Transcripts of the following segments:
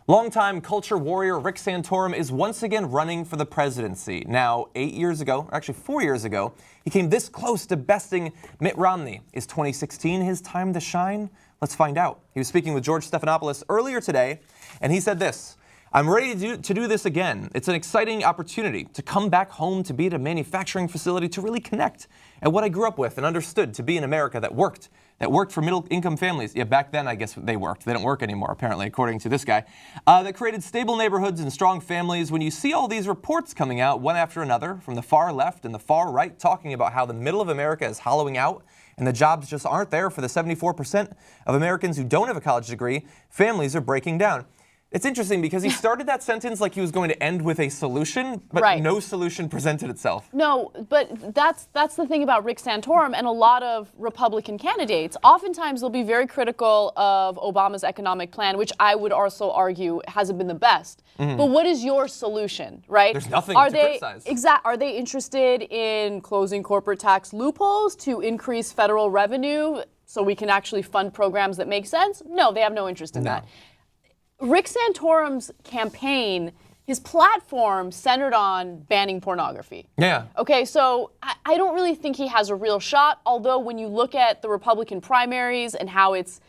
Longtime culture warrior Rick Santorum is once again running for the presidency. Now, 8 years ago, or actually 4 years ago, he came this close to besting Mitt Romney. Is 2016 his time to shine? Let's find out. He was speaking with George Stephanopoulos earlier today, and he said this: "I'm ready to do this again. It's an exciting opportunity to come back home, to be at a manufacturing facility, to really connect at what I grew up with and understood, to be in America that worked for middle-income families." Yeah, back then, I guess they worked. They don't work anymore, apparently, according to this guy. That created stable neighborhoods and strong families. When you see all these reports coming out, one after another, from the far left and the far right, talking about how the middle of America is hollowing out and the jobs just aren't there for the 74% of Americans who don't have a college degree, families are breaking down. It's interesting because he started that sentence like he was going to end with a solution, but no solution presented itself. No, but that's the thing about Rick Santorum and a lot of Republican candidates. Oftentimes they'll be very critical of Obama's economic plan, which I would also argue hasn't been the best. But what is your solution, right? There's nothing to criticize. Are they interested in closing corporate tax loopholes to increase federal revenue so we can actually fund programs that make sense? No, they have no interest in that. Rick Santorum's campaign, his platform centered on banning pornography. Yeah. Okay, so I don't really think he has a real shot, although when you look at the Republican primaries and how it's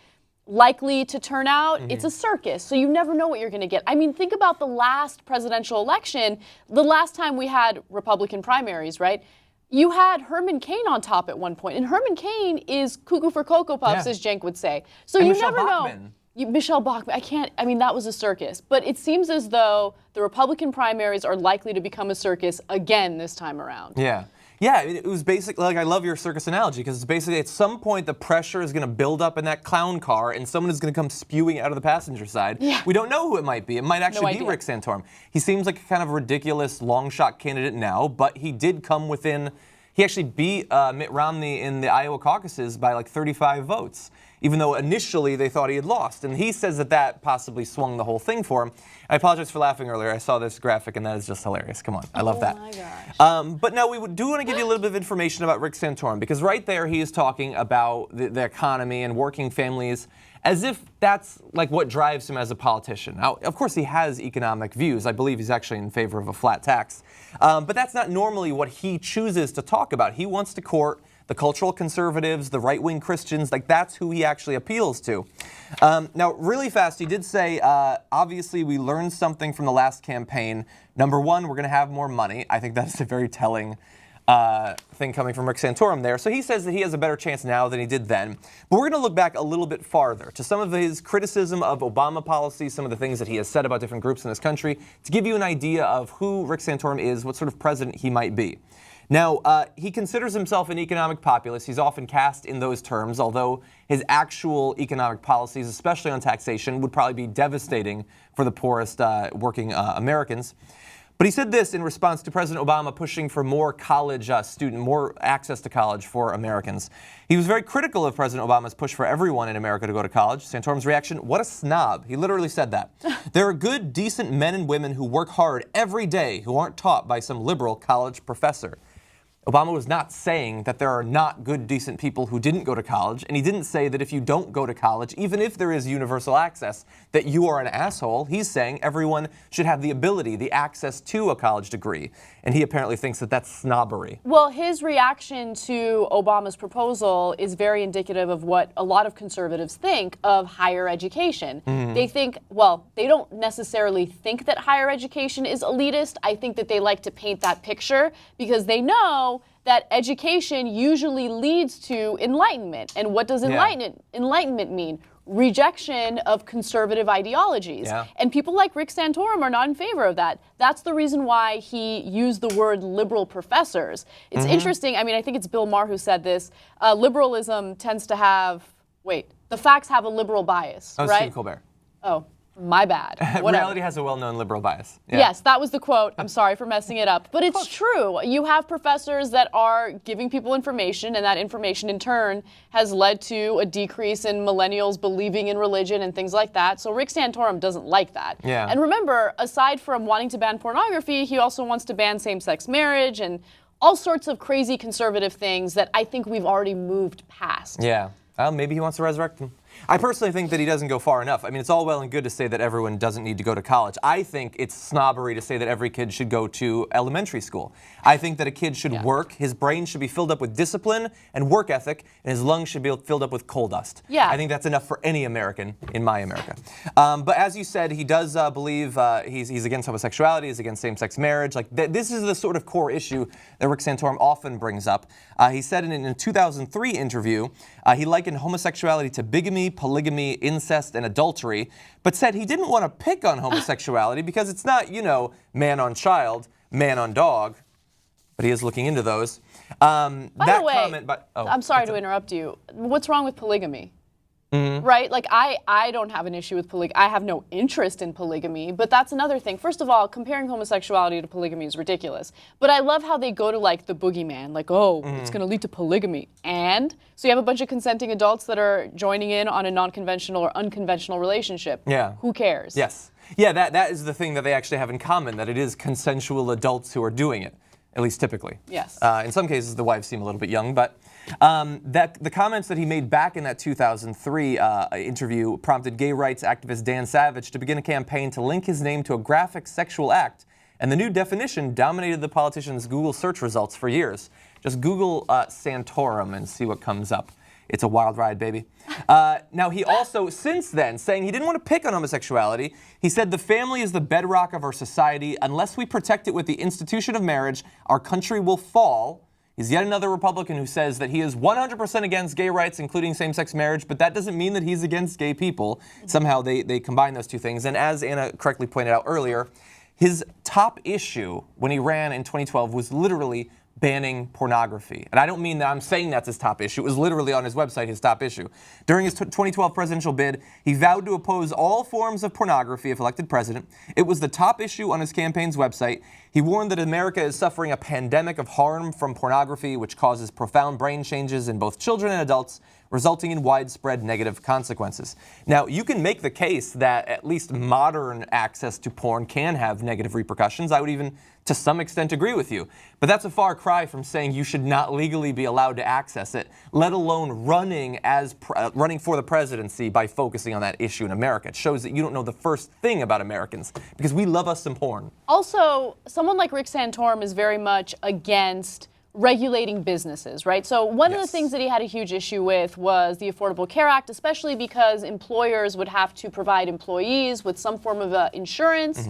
likely to turn out, it's a circus, so you never know what you're going to get. I mean, think about the last presidential election, the last time we had Republican primaries, right? You had Herman Cain on top at one point, and Herman Cain is cuckoo for Cocoa Puffs, as Cenk would say. So and you never know. Michelle Bachmann, that was a circus. But it seems as though the Republican primaries are likely to become a circus again this time around. Yeah. Yeah, it was basically, like, I love your circus analogy, because it's basically at some point the pressure is going to build up in that clown car and someone is going to come spewing out of the passenger side. Yeah. We don't know who it might be. It might actually be Rick Santorum. He seems like a kind of ridiculous long shot candidate now, but he did come within, he actually beat Mitt Romney in the Iowa caucuses by like 35 votes. Even though initially they thought he had lost. And he says that that possibly swung the whole thing for him. I apologize for laughing earlier. I saw this graphic and that is just hilarious. Come on, I love that. Oh my gosh. But now we do want to give you a little bit of information about Rick Santorum, because right there he is talking about the economy and working families as if that's like what drives him as a politician. Now, of course he has economic views. I believe he's actually in favor of a flat tax. But that's not normally what he chooses to talk about. He wants to court the cultural conservatives, the right-wing Christians, like that's who he actually appeals to. Now, really fast, he did say, obviously we learned something from the last campaign. Number one, we're going to have more money. I think that's a very telling thing coming from Rick Santorum there. So he says that he has a better chance now than he did then. But we're going to look back a little bit farther to some of his criticism of Obama policy, some of the things that he has said about different groups in this country, to give you an idea of who Rick Santorum is, what sort of president he might be. Now, he considers himself an economic populist. He's often cast in those terms, although his actual economic policies, especially on taxation, would probably be devastating for the poorest working Americans. But he said this in response to President Obama pushing for more college more access to college for Americans. He was very critical of President Obama's push for everyone in America to go to college. Santorum's reaction: what a snob. He literally said that. There are good, decent men and women who work hard every day who aren't taught by some liberal college professor. Obama was not saying that there are not good, decent people who didn't go to college, and he didn't say that if you don't go to college, even if there is universal access, that you are an asshole. He's saying everyone should have the ability, the access to a college degree, and he apparently thinks that that's snobbery. Well, his reaction to Obama's proposal is very indicative of what a lot of conservatives think of higher education. They think, well, they don't necessarily think that higher education is elitist. I think that they like to paint that picture because they know that education usually leads to enlightenment. And what does enlightenment mean? Rejection of conservative ideologies. And people like Rick Santorum are not in favor of that. That's the reason why he used the word liberal professors. It's interesting. I mean, I think it's Bill Maher who said this. Liberalism tends to have, the facts have a liberal bias, right? Stephen Colbert. Oh. My bad. Reality has a well-known liberal bias. Yeah. Yes, that was the quote. I'm sorry for messing it up. But it's true. You have professors that are giving people information, and that information in turn has led to a decrease in millennials believing in religion and things like that. So Rick Santorum doesn't like that. Yeah. And remember, aside from wanting to ban pornography, he also wants to ban same-sex marriage and all sorts of crazy conservative things that I think we've already moved past. Yeah. Maybe he wants to resurrect them. I personally think that he doesn't go far enough. I mean, it's all well and good to say that everyone doesn't need to go to college. I think it's snobbery to say that every kid should go to elementary school. I think that a kid should work, his brain should be filled up with discipline and work ethic, and his lungs should be filled up with coal dust. Yeah. I think that's enough for any American in my America. But as you said, he does believe he's against homosexuality, he's against same-sex marriage. Like this is the sort of core issue that Rick Santorum often brings up. He said in a 2003 interview, he likened homosexuality to bigamy, polygamy, incest, and adultery, but said he didn't want to pick on homosexuality because it's not, man on child, man on dog, but he is looking into those. By the way, I'm sorry to interrupt you. What's wrong with polygamy? Right? Like, I don't have an issue with polygamy. I have no interest in polygamy, but that's another thing. First of all, comparing homosexuality to polygamy is ridiculous. But I love how they go to, like, the boogeyman. Like, it's going to lead to polygamy. And so you have a bunch of consenting adults that are joining in on a non-conventional or unconventional relationship. Yeah. Who cares? Yes. Yeah, that is the thing that they actually have in common, that it is consensual adults who are doing it, at least typically. Yes. In some cases, the wives seem a little bit young, but the comments that he made back in that 2003 interview prompted gay rights activist Dan Savage to begin a campaign to link his name to a graphic sexual act, and the new definition dominated the politician's Google search results for years. Just Google Santorum and see what comes up. It's a wild ride, baby. Now, he also, since then, saying he didn't want to pick on homosexuality, he said the family is the bedrock of our society. Unless we protect it with the institution of marriage, our country will fall. He's yet another Republican who says that he is 100% against gay rights, including same-sex marriage, but that doesn't mean that he's against gay people. Somehow they combine those two things. And as Anna correctly pointed out earlier, his top issue when he ran in 2012 was literally banning pornography. And I don't mean that I'm saying that's his top issue. It was literally on his website, his top issue. During his 2012 presidential bid, he vowed to oppose all forms of pornography if elected president. It was the top issue on his campaign's website. He warned that America is suffering a pandemic of harm from pornography, which causes profound brain changes in both children and adults, resulting in widespread negative consequences. Now, you can make the case that at least modern access to porn can have negative repercussions. I would even, to some extent, agree with you. But that's a far cry from saying you should not legally be allowed to access it, let alone running for the presidency by focusing on that issue in America. It shows that you don't know the first thing about Americans, because we love us some porn. Also, someone like Rick Santorum is very much against regulating businesses, right? So one of the things that he had a huge issue with was the Affordable Care Act, especially because employers would have to provide employees with some form of insurance.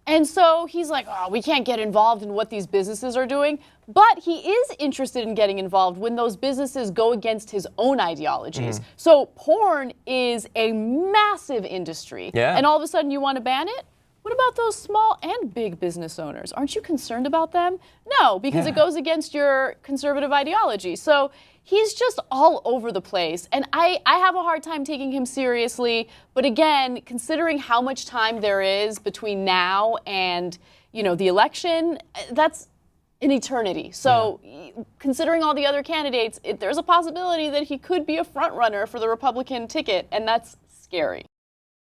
And so he's like, we can't get involved in what these businesses are doing. But he is interested in getting involved when those businesses go against his own ideologies. So porn is a massive industry. And all of a sudden you want to ban it? What about those small and big business owners? Aren't you concerned about them? No, because it goes against your conservative ideology. So he's just all over the place. And I have a hard time taking him seriously. But again, considering how much time there is between now and, the election, that's an eternity. So considering all the other candidates, there's a possibility that he could be a front runner for the Republican ticket, and that's scary.